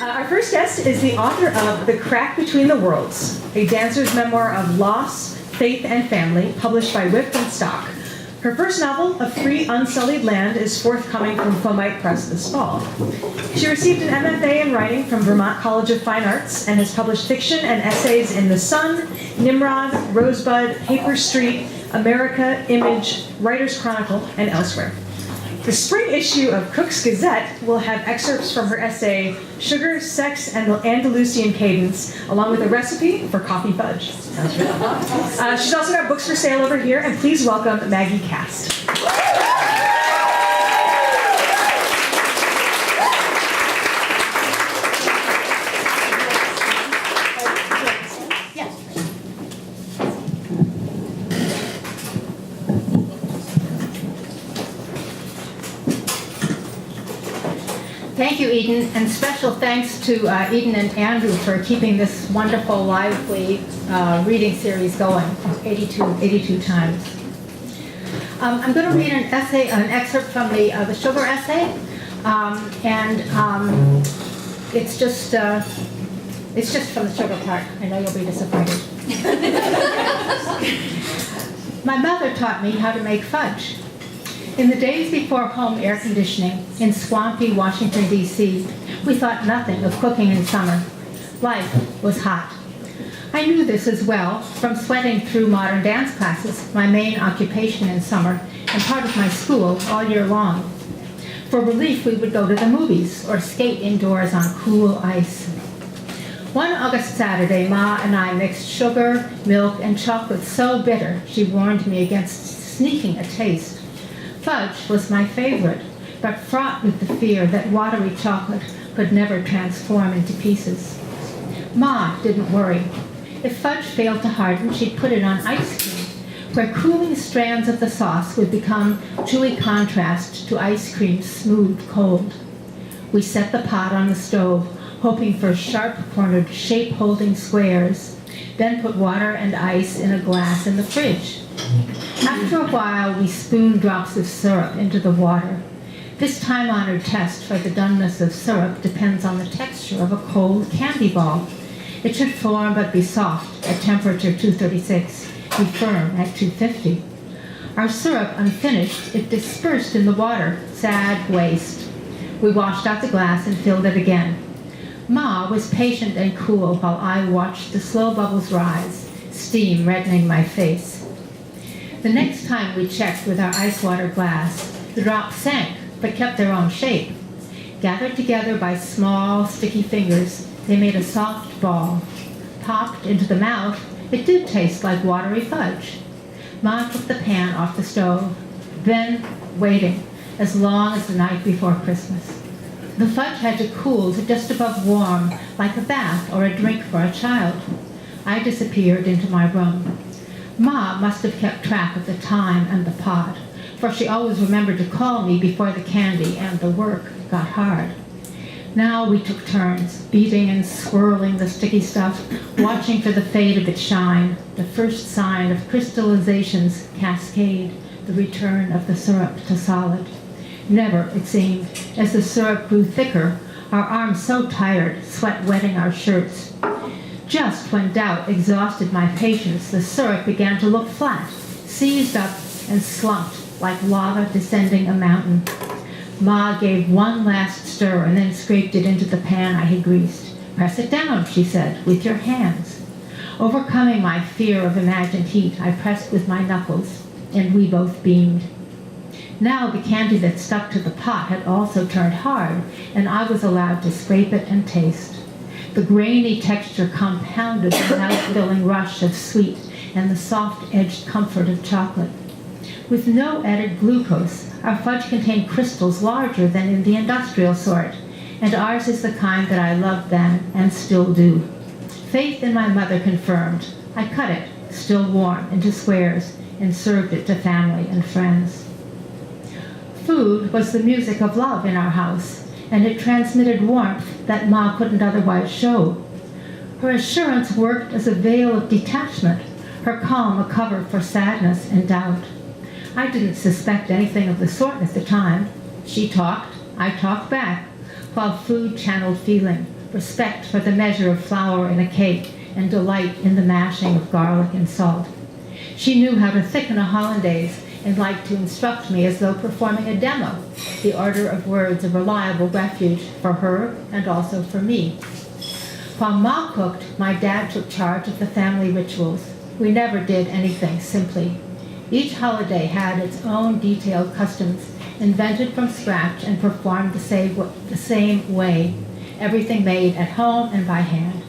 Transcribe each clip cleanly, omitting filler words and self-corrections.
Our first guest is the author of The Crack Between the Worlds, a dancer's memoir of loss, faith, and family, published by Whip and Stock. Her first novel, A Free Unsullied Land, is forthcoming from Fomite Press this fall. She received an MFA in writing from Vermont College of Fine Arts and has published fiction and essays in The Sun, Nimrod, Rosebud, Paper Street, America, Image, Writer's Chronicle, and elsewhere. The spring issue of Cook's Gazette will have excerpts from her essay, Sugar, Sex, and the Andalusian Cadence, along with a recipe for coffee fudge. She's also got books for sale over here, and please welcome Maggie Kast. Thank you, Eden, and special thanks to Eden and Andrew for keeping this wonderful, lively reading series going 82 times. I'm going to read an excerpt from the sugar essay, and it's just from the sugar part. I know you'll be disappointed. My mother taught me how to make fudge. In the days before home air conditioning in swampy Washington, D.C., we thought nothing of cooking in summer. Life was hot. I knew this as well from sweating through modern dance classes, my main occupation in summer, and part of my school all year long. For relief, we would go to the movies or skate indoors on cool ice. One August Saturday, Ma and I mixed sugar, milk, and chocolate so bitter she warned me against sneaking a taste. Fudge was my favorite, but fraught with the fear that watery chocolate could never transform into pieces. Ma didn't worry. If fudge failed to harden, she'd put it on ice cream, where cooling strands of the sauce would become chewy contrast to ice cream smooth cold. We set the pot on the stove, hoping for sharp-cornered shape-holding squares, then put water and ice in a glass in the fridge. After a while, we spooned drops of syrup into the water. This time-honored test for the doneness of syrup depends on the texture of a cold candy ball. It should form but be soft at temperature 236, be firm at 250. Our syrup unfinished, it dispersed in the water, sad waste. We washed out the glass and filled it again. Ma was patient and cool while I watched the slow bubbles rise, steam reddening my face. The next time we checked with our ice water glass, the drops sank, but kept their own shape. Gathered together by small, sticky fingers, they made a soft ball. Popped into the mouth, it did taste like watery fudge. Ma took the pan off the stove, then waiting, as long as the night before Christmas. The fudge had to cool to just above warm, like a bath or a drink for a child. I disappeared into my room. Ma must have kept track of the time and the pot, for she always remembered to call me before the candy and the work got hard. Now we took turns, beating and swirling the sticky stuff, watching for the fade of its shine, the first sign of crystallization's cascade, the return of the syrup to solid. Never, it seemed, as the syrup grew thicker, our arms so tired, sweat wetting our shirts. Just when doubt exhausted my patience, the syrup began to look flat, seized up and slumped like lava descending a mountain. Ma gave one last stir and then scraped it into the pan I had greased. "Press it down," she said, "with your hands." Overcoming my fear of imagined heat, I pressed with my knuckles, and we both beamed. Now the candy that stuck to the pot had also turned hard, and I was allowed to scrape it and taste. The grainy texture compounded the mouth-filling rush of sweet and the soft-edged comfort of chocolate. With no added glucose, our fudge contained crystals larger than in the industrial sort, and ours is the kind that I loved then and still do. Faith in my mother confirmed. I cut it, still warm, into squares and served it to family and friends. Food was the music of love in our house, and it transmitted warmth that Ma couldn't otherwise show. Her assurance worked as a veil of detachment, her calm a cover for sadness and doubt. I didn't suspect anything of the sort at the time. She talked, I talked back, while food channeled feeling, respect for the measure of flour in a cake, and delight in the mashing of garlic and salt. She knew how to thicken a hollandaise and liked to instruct me as though performing a demo, the order of words a reliable refuge for her and also for me. While Ma cooked, my dad took charge of the family rituals. We never did anything simply. Each holiday had its own detailed customs, invented from scratch and performed the same way, everything made at home and by hand.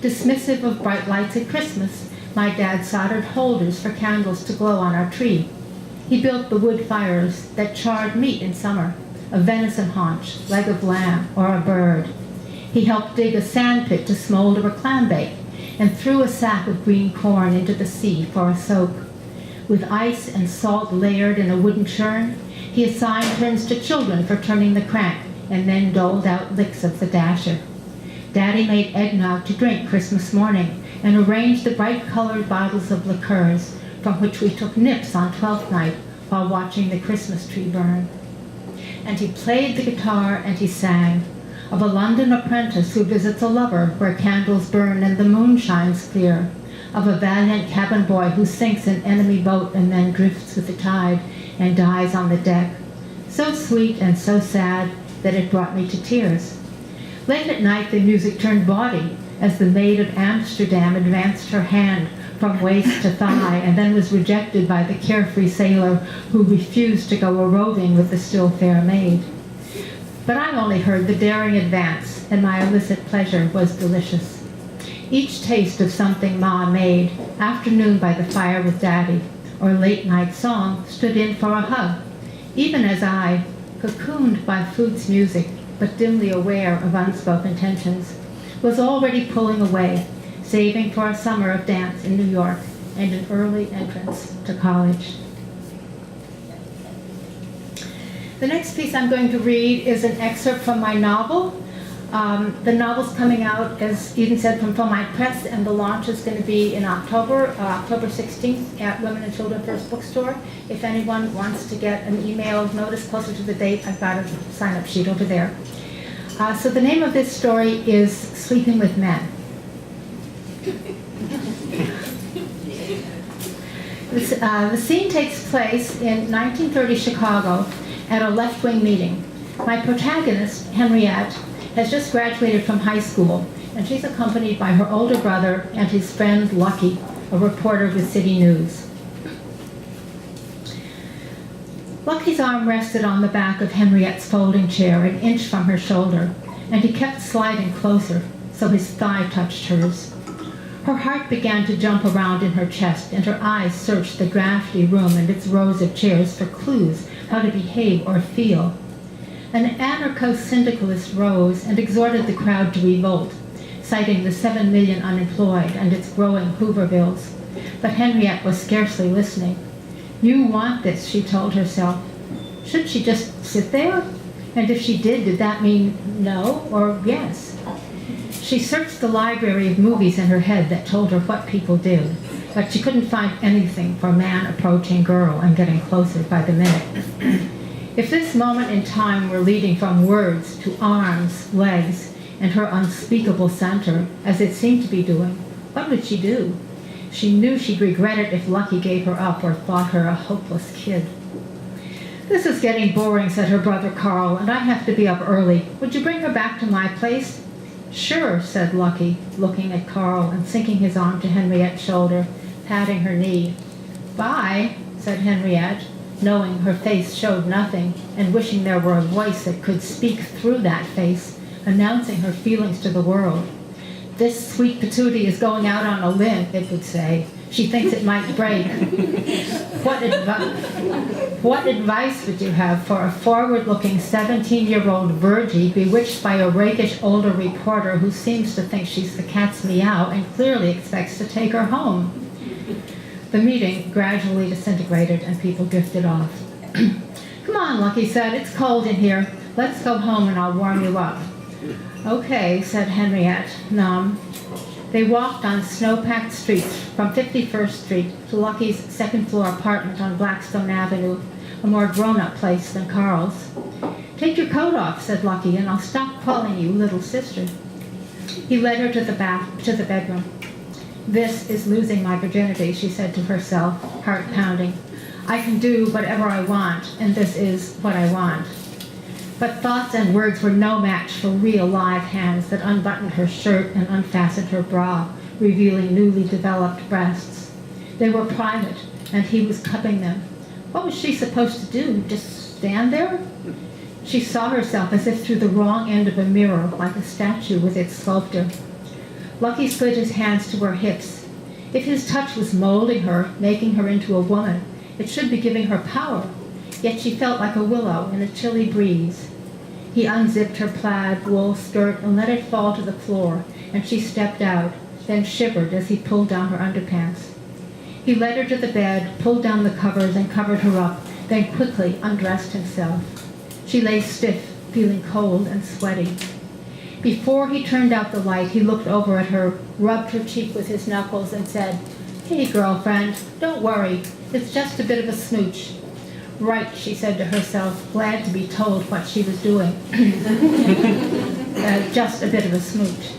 Dismissive of bright lights at Christmas, my dad soldered holders for candles to glow on our tree. He built the wood fires that charred meat in summer, a venison haunch, leg of lamb, or a bird. He helped dig a sand pit to smolder a clam bake and threw a sack of green corn into the sea for a soak. With ice and salt layered in a wooden churn, he assigned turns to children for turning the crank and then doled out licks of the dasher. Daddy made eggnog to drink Christmas morning and arranged the bright-colored bottles of liqueurs from which we took nips on Twelfth Night while watching the Christmas tree burn. And he played the guitar and he sang of a London apprentice who visits a lover where candles burn and the moon shines clear, of a valiant cabin boy who sinks an enemy boat and then drifts with the tide and dies on the deck. So sweet and so sad that it brought me to tears. Late at night, the music turned bawdy as the Maid of Amsterdam advanced her hand from waist to thigh and then was rejected by the carefree sailor who refused to go a-roving with the still fair maid. But I only heard the daring advance, and my illicit pleasure was delicious. Each taste of something Ma made, afternoon by the fire with Daddy, or late night song, stood in for a hug, even as I, cocooned by food's music, but dimly aware of unspoken tensions, was already pulling away, saving for a summer of dance in New York and an early entrance to college. The next piece I'm going to read is an excerpt from my novel. The novel's coming out, as Eden said, from Philmite Press, and the launch is going to be in October 16th at Women and Children First Bookstore. If anyone wants to get an email notice closer to the date, I've got a sign-up sheet over there. So the name of this story is Sleeping with Men. The scene takes place in 1930 Chicago at a left-wing meeting. My protagonist, Henriette, has just graduated from high school, and she's accompanied by her older brother and his friend Lucky, a reporter with City News. Lucky's arm rested on the back of Henriette's folding chair, an inch from her shoulder, and he kept sliding closer, so his thigh touched hers. Her heart began to jump around in her chest, and her eyes searched the drafty room and its rows of chairs for clues how to behave or feel. An anarcho-syndicalist rose and exhorted the crowd to revolt, citing the 7 million unemployed and its growing Hoover bills. But Henriette was scarcely listening. You want this, she told herself. Should she just sit there? And if she did that mean no or yes? She searched the library of movies in her head that told her what people do, but she couldn't find anything for man approaching girl and getting closer by the minute. If this moment in time were leading from words to arms, legs, and her unspeakable center, as it seemed to be doing, what would she do? She knew she'd regret it if Lucky gave her up or thought her a hopeless kid. This is getting boring, said her brother Carl, and I have to be up early. Would you bring her back to my place? Sure, said Lucky, looking at Carl and sinking his arm to Henriette's shoulder, patting her knee. Bye, said Henriette, knowing her face showed nothing and wishing there were a voice that could speak through that face, announcing her feelings to the world. This sweet patootie is going out on a limb, it would say. She thinks it might break. What advice would you have for a forward-looking 17-year-old Virgie bewitched by a rakish older reporter who seems to think she's the cat's meow and clearly expects to take her home? The meeting gradually disintegrated and people drifted off. Come on, Lucky said. It's cold in here. Let's go home and I'll warm you up. Okay, said Henriette, numb. They walked on snow-packed streets from 51st Street to Lucky's second-floor apartment on Blackstone Avenue, a more grown-up place than Carl's. Take your coat off, said Lucky, and I'll stop calling you little sister. He led her to the bedroom. "This is losing my virginity," she said to herself, heart pounding. "I can do whatever I want, and this is what I want." But thoughts and words were no match for real live hands that unbuttoned her shirt and unfastened her bra, revealing newly developed breasts. They were private, and he was cupping them. What was she supposed to do? Just stand there? She saw herself as if through the wrong end of a mirror, like a statue with its sculptor. Lucky slid his hands to her hips. If his touch was molding her, making her into a woman, it should be giving her power. Yet she felt like a willow in a chilly breeze. He unzipped her plaid wool skirt and let it fall to the floor, and she stepped out, then shivered as he pulled down her underpants. He led her to the bed, pulled down the covers and covered her up, then quickly undressed himself. She lay stiff, feeling cold and sweaty. Before he turned out the light, he looked over at her, rubbed her cheek with his knuckles, and said, "Hey, girlfriend, don't worry. It's just a bit of a smooch." "Right," she said to herself, glad to be told what she was doing. Just a bit of a smooch.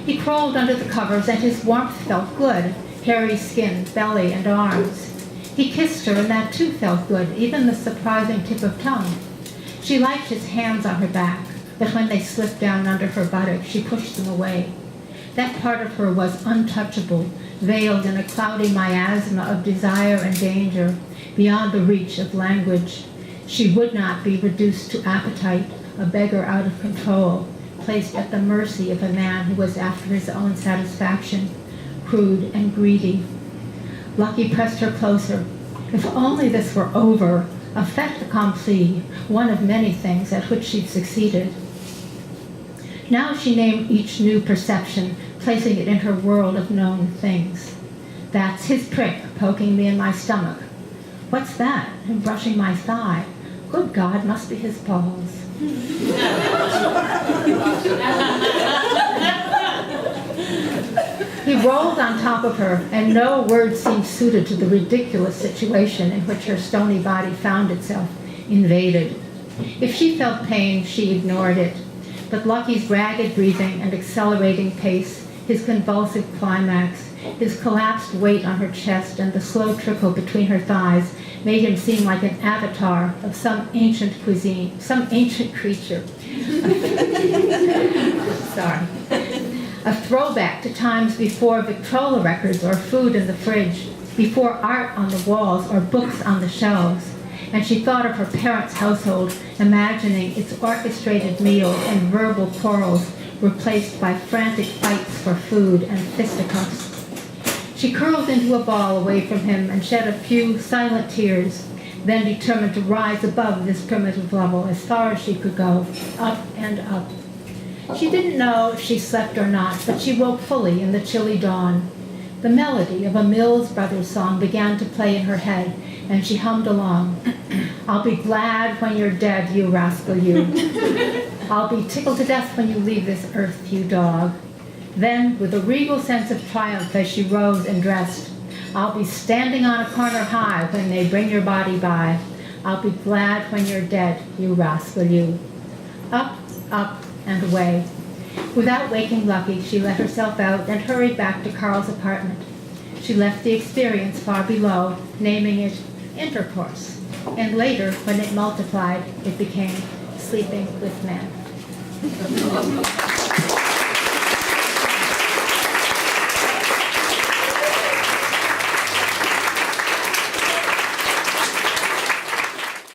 He crawled under the covers, and his warmth felt good, hairy skin, belly, and arms. He kissed her, and that too felt good, even the surprising tip of tongue. She liked his hands on her back, but when they slipped down under her buttock, she pushed them away. That part of her was untouchable, veiled in a cloudy miasma of desire and danger, beyond the reach of language. She would not be reduced to appetite, a beggar out of control, placed at the mercy of a man who was after his own satisfaction, crude and greedy. Lucky pressed her closer. If only this were over, a fait accompli, one of many things at which she'd succeeded. Now she named each new perception, placing it in her world of known things. "That's his prick poking me in my stomach. What's that? Him brushing my thigh. Good God, must be his balls." He rolled on top of her, and no word seemed suited to the ridiculous situation in which her stony body found itself, invaded. If she felt pain, she ignored it. But Lucky's ragged breathing and accelerating pace, his convulsive climax, his collapsed weight on her chest, and the slow trickle between her thighs made him seem like an avatar of some ancient cuisine, some ancient creature. Sorry. A throwback to times before Victrola records or food in the fridge, before art on the walls or books on the shelves. And she thought of her parents' household, imagining its orchestrated meals and verbal quarrels replaced by frantic fights for food and fisticuffs. She curled into a ball away from him and shed a few silent tears, then determined to rise above this primitive level as far as she could go, up and up. She didn't know if she slept or not, but she woke fully in the chilly dawn. The melody of a Mills Brothers song began to play in her head, and she hummed along. "I'll be glad when you're dead, you rascal, you. I'll be tickled to death when you leave this earth, you dog." Then, with a regal sense of triumph as she rose and dressed, "I'll be standing on a corner high when they bring your body by. I'll be glad when you're dead, you rascal, you." Up, up, and away. Without waking Lucky, she let herself out and hurried back to Carl's apartment. She left the experience far below, naming it intercourse. And later, when it multiplied, it became sleeping with men.